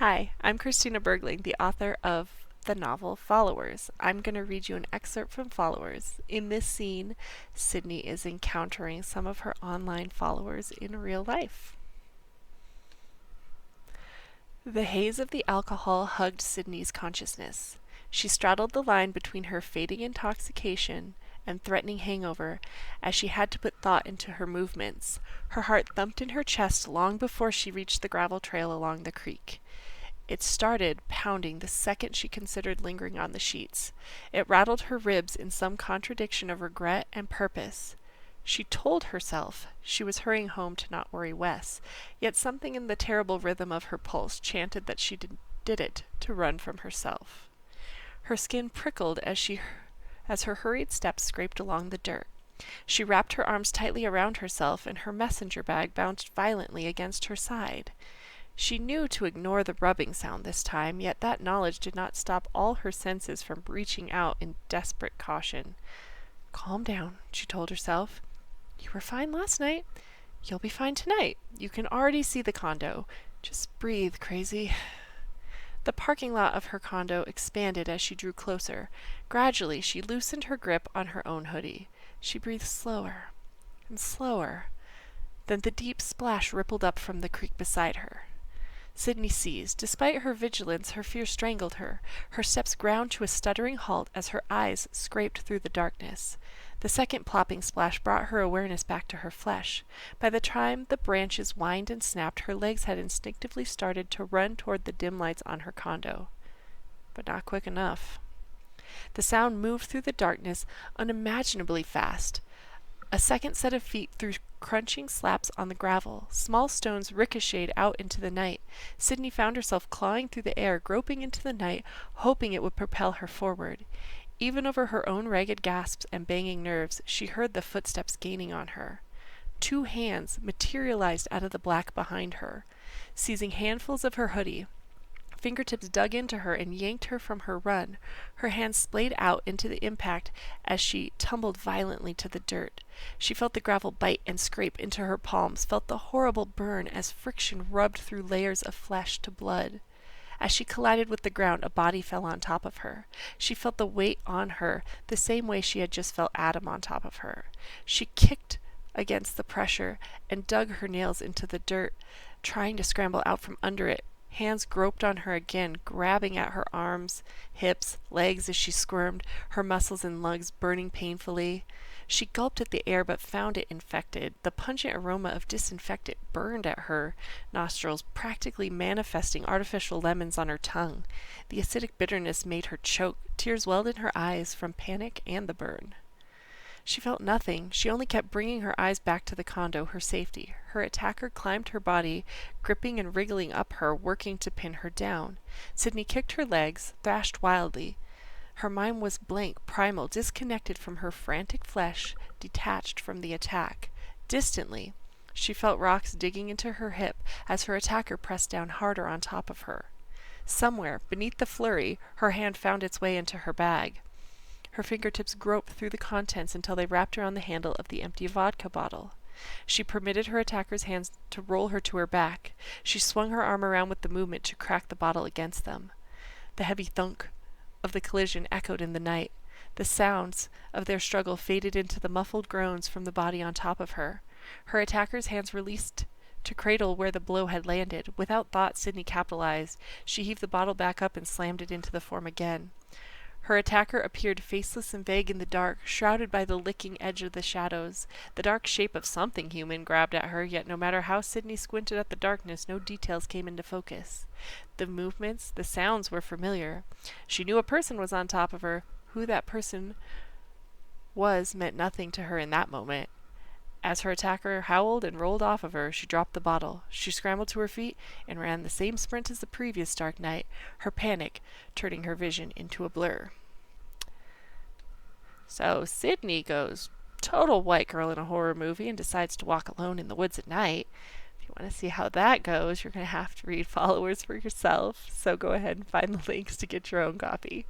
Hi, I'm Christina Bergling, the author of the novel Followers. I'm going to read you an excerpt from Followers. In this scene, Sydney is encountering some of her online followers in real life. The haze of the alcohol hugged Sydney's consciousness. She straddled the line between her fading intoxication and threatening hangover as she had to put thought into her movements. Her heart thumped in her chest long before she reached the gravel trail along the creek. It started pounding the second she considered lingering on the sheets. It rattled her ribs in some contradiction of regret and purpose. She told herself she was hurrying home to not worry Wes, yet something in the terrible rhythm of her pulse chanted that she did it to run from herself. Her skin prickled as her hurried steps scraped along the dirt. She wrapped her arms tightly around herself, and her messenger bag bounced violently against her side. She knew to ignore the rubbing sound this time, yet that knowledge did not stop all her senses from reaching out in desperate caution. Calm down, she told herself. You were fine last night. You'll be fine tonight. You can already see the condo. Just breathe, crazy. The parking lot of her condo expanded as she drew closer. Gradually, she loosened her grip on her own hoodie. She breathed slower and slower. Then the deep splash rippled up from the creek beside her. Sydney seized. Despite her vigilance, her fear strangled her. Her steps ground to a stuttering halt as her eyes scraped through the darkness. The second plopping splash brought her awareness back to her flesh. By the time the branches whined and snapped, her legs had instinctively started to run toward the dim lights on her condo. But not quick enough. The sound moved through the darkness unimaginably fast. A second set of feet threw crunching slaps on the gravel. Small stones ricocheted out into the night. Sydney found herself clawing through the air, groping into the night, hoping it would propel her forward. Even over her own ragged gasps and banging nerves, she heard the footsteps gaining on her. Two hands materialized out of the black behind her. Seizing handfuls of her hoodie, fingertips dug into her and yanked her from her run. Her hands splayed out into the impact as she tumbled violently to the dirt. She felt the gravel bite and scrape into her palms, felt the horrible burn as friction rubbed through layers of flesh to blood. As she collided with the ground, a body fell on top of her. She felt the weight on her, the same way she had just felt Adam on top of her. She kicked against the pressure and dug her nails into the dirt, trying to scramble out from under it. Hands groped on her again, grabbing at her arms, hips, legs as she squirmed, her muscles and lungs burning painfully. She gulped at the air but found it infected. The pungent aroma of disinfectant burned at her nostrils, practically manifesting artificial lemons on her tongue. The acidic bitterness made her choke. Tears welled in her eyes from panic and the burn. She felt nothing. She only kept bringing her eyes back to the condo, her safety. Her attacker climbed her body, gripping and wriggling up her, working to pin her down. Sydney kicked her legs, thrashed wildly. Her mind was blank, primal, disconnected from her frantic flesh, detached from the attack. Distantly, she felt rocks digging into her hip as her attacker pressed down harder on top of her. Somewhere, beneath the flurry, her hand found its way into her bag. Her fingertips groped through the contents until they wrapped around the handle of the empty vodka bottle. She permitted her attacker's hands to roll her to her back. She swung her arm around with the movement to crack the bottle against them. The heavy thunk of the collision echoed in the night. The sounds of their struggle faded into the muffled groans from the body on top of her. Her attacker's hands released to cradle where the blow had landed. Without thought, Sydney capitalized. She heaved the bottle back up and slammed it into the form again. Her attacker appeared faceless and vague in the dark, shrouded by the licking edge of the shadows. The dark shape of something human grabbed at her, yet no matter how Sydney squinted at the darkness, no details came into focus. The movements, the sounds were familiar. She knew a person was on top of her. Who that person was meant nothing to her in that moment. As her attacker howled and rolled off of her, she dropped the bottle. She scrambled to her feet and ran the same sprint as the previous dark night, her panic turning her vision into a blur. So Sydney goes total white girl in a horror movie and decides to walk alone in the woods at night. If you want to see how that goes, you're going to have to read Followers for yourself. So go ahead and find the links to get your own copy.